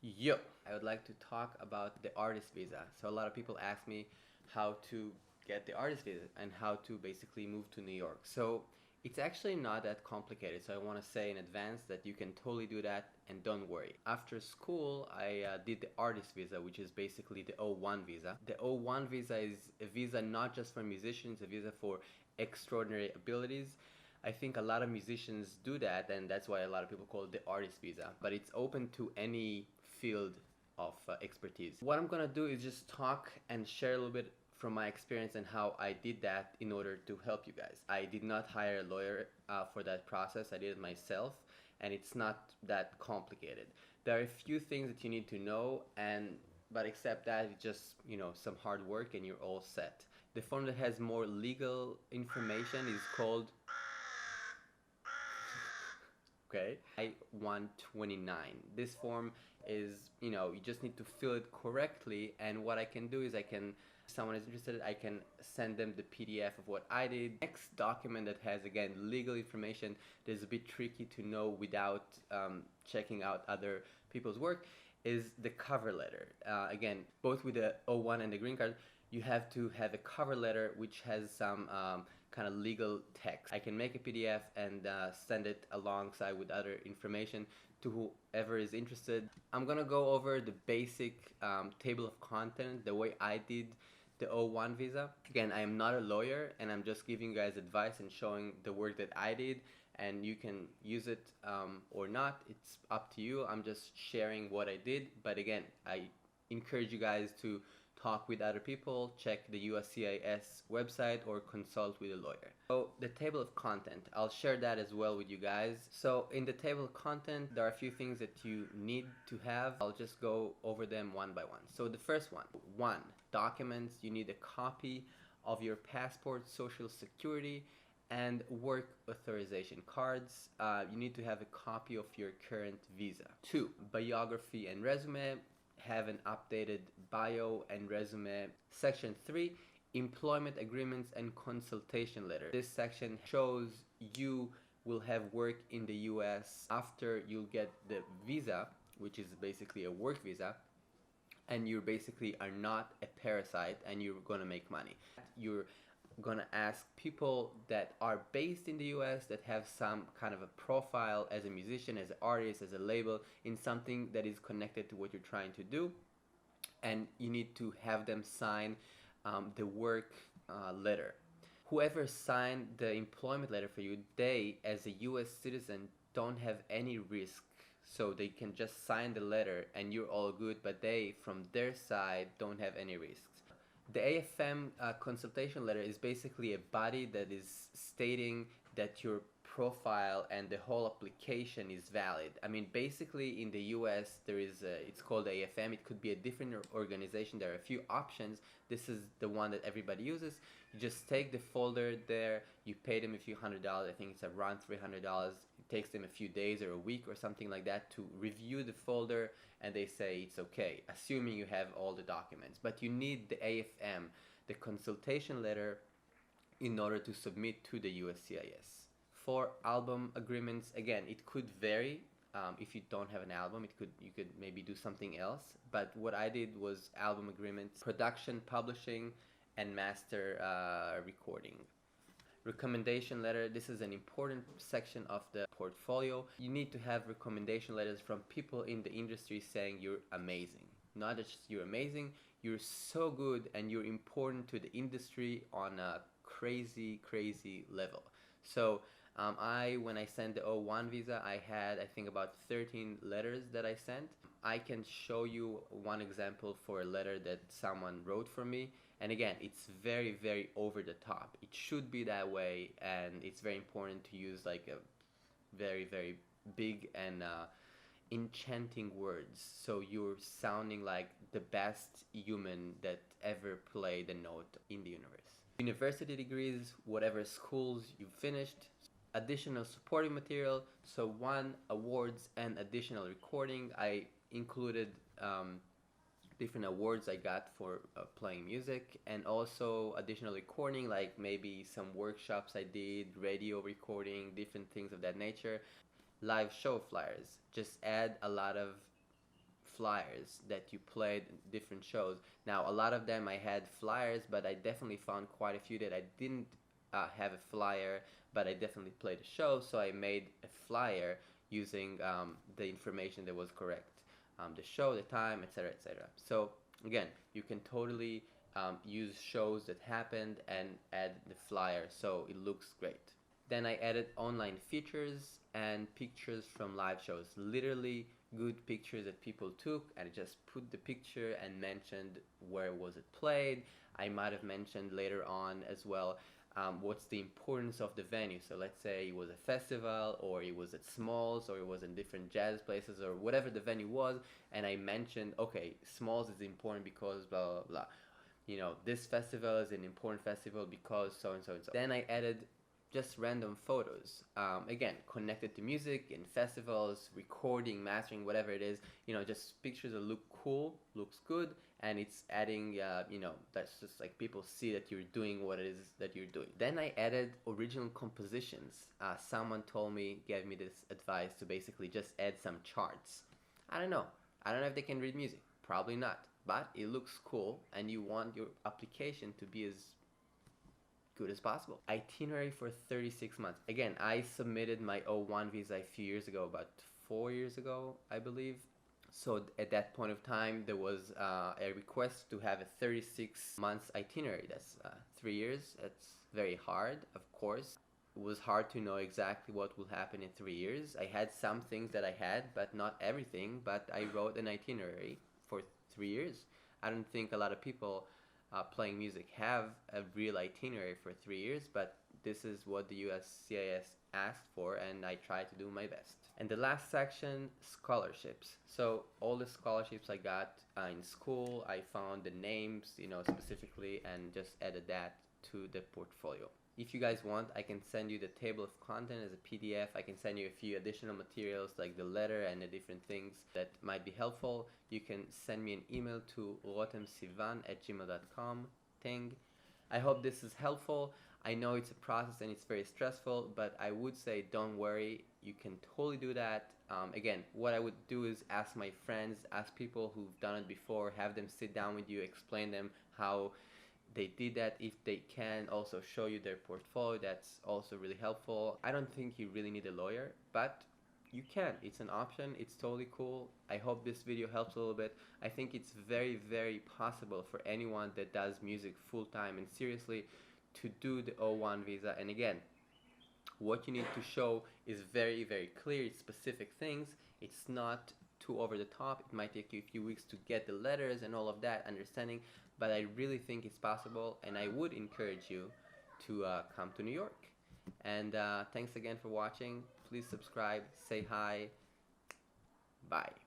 Yo, I would like to talk about the artist visa. So a lot of people ask me how to get the artist visa and how to basically move to New York. So it's actually not that complicated. So I want to say in advance that you can totally do that and don't worry. After school, I did the artist visa, which is basically the O-1 visa. The O-1 visa is a visa not just for musicians, a visa for extraordinary abilities. I think a lot of musicians do that, and that's why a lot of people call it the artist visa. But it's open to any field of expertise. What I'm gonna do is just talk and share a little bit from my experience and how I did that in order to help you guys. I did not hire a lawyer for that process. I did it myself, and it's not that complicated. There are a few things that you need to know, and but except that, it's just some hard work and you're all set. The form that has more legal information is called okay, I-129. This form is, you just need to fill it correctly, and what I can do is if someone is interested, I can send them the PDF of what I did. Next document that has, again, legal information that is a bit tricky to know without checking out other people's work is the cover letter. Again, both with the O-1 and the green card, you have to have a cover letter which has some kind of legal text. I can make a PDF and send it alongside with other information to whoever is interested. I'm gonna go over the basic table of content, the way I did the O-1 visa. Again, I am not a lawyer, and I'm just giving you guys advice and showing the work that I did, and you can use it or not. It's up to you. I'm just sharing what I did, but again, I encourage you guys to talk with other people, check the USCIS website, or consult with a lawyer. So the table of content, I'll share that as well with you guys. So in the table of content, there are a few things that you need to have. I'll just go over them one by one. So the first one, documents. You need a copy of your passport, social security, and work authorization cards. You need to have a copy of your current visa. 2, biography and resume. Have an updated bio and resume. Section 3, employment agreements and consultation letter. This section shows you will have work in the US after you get the visa, which is basically a work visa, and you basically are not a parasite and you're gonna make money. You're gonna ask people that are based in the US that have some kind of a profile as a musician, as an artist, as a label, in something that is connected to what you're trying to do, and you need to have them sign the work letter. Whoever signed the employment letter for you, they as a US citizen don't have any risk, so they can just sign the letter and you're all good, but they from their side don't have any risks. The AFM consultation letter is basically a body that is stating that your profile and the whole application is valid. I mean, basically in the US there is it's called AFM. It could be a different organization. There are a few options. This is the one that everybody uses. You just take the folder there, you pay them a few $100. I think it's around $300. It takes them a few days or a week or something like that to review the folder, and they say it's okay, assuming you have all the documents. But you need the AFM, the consultation letter, in order to submit to the USCIS. For album agreements, again, it could vary. If you don't have an album, you could maybe do something else. But what I did was album agreements, production, publishing, and master recording. Recommendation letter. This is an important section of the portfolio. You need to have recommendation letters from people in the industry saying you're amazing. Not just you're amazing, you're so good and you're important to the industry on a crazy, crazy level. So when I sent the O-1 visa, I had, I think, about 13 letters that I sent. I can show you one example for a letter that someone wrote for me. And again, it's very, very over the top. It should be that way, and it's very important to use like a very, very big and enchanting words. So you're sounding like the best human that ever played a note in the universe. University degrees, whatever schools you finished, additional supporting material, so 1, awards and additional recording. I included different awards I got for playing music, and also additional recording, like maybe some workshops I did, radio recording, different things of that nature. Live show flyers, just add a lot of flyers that you played different shows. Now, a lot of them I had flyers, but I definitely found quite a few that I didn't have a flyer, but I definitely played a show, so I made a flyer using the information that was correct. The show, the time, etc., etc. So again, you can totally use shows that happened and add the flyer so it looks great. Then I added online features and pictures from live shows. Literally good pictures that people took, and I just put the picture and mentioned where was it played. I might have mentioned later on as well what's the importance of the venue. So let's say it was a festival, or it was at Smalls, or it was in different jazz places, or whatever the venue was, and I mentioned, okay, Smalls is important because blah blah blah. You know, this festival is an important festival because so and so and so. Then I added just random photos, again, connected to music, in festivals, recording, mastering, whatever it is, you know, just pictures that look cool, looks good, and it's adding, you know, that's just like people see that you're doing what it is that you're doing. Then I added original compositions. Someone told me, gave me this advice to basically just add some charts. I don't know if they can read music, probably not, but it looks cool, and you want your application to be as good as possible. Itinerary for 36 months. Again, I submitted my O-1 visa a few years ago, about 4 years ago, I believe. So at that point of time, there was a request to have a 36 months itinerary. That's 3 years. That's very hard, of course. It was hard to know exactly what will happen in 3 years. I had some things that I had, but not everything. But I wrote an itinerary for 3 years. I don't think a lot of people playing music have a real itinerary for 3 years, but this is what the USCIS asked for, and I tried to do my best. And the last section, scholarships. So all the scholarships I got in school, I found the names, you know, specifically, and just added that to the portfolio. If you guys want, I can send you the table of content as a PDF. I can send you a few additional materials like the letter and the different things that might be helpful. You can send me an email to rotemsivan@gmail.com. I hope this is helpful. I know it's a process and it's very stressful, but I would say don't worry. You can totally do that. Again, what I would do is ask my friends, ask people who've done it before, have them sit down with you, explain them how they did that. If they can also show you their portfolio, that's also really helpful. I don't think you really need a lawyer, but you can. It's an option. It's totally cool. I hope this video helps a little bit. I think it's very, very possible for anyone that does music full-time and seriously to do the O-1 visa. And again, what you need to show is very, very clear. It's specific things. It's not too over the top. It might take you a few weeks to get the letters and all of that understanding, but I really think it's possible, and I would encourage you to come to New York. And thanks again for watching. Please subscribe, say hi, bye.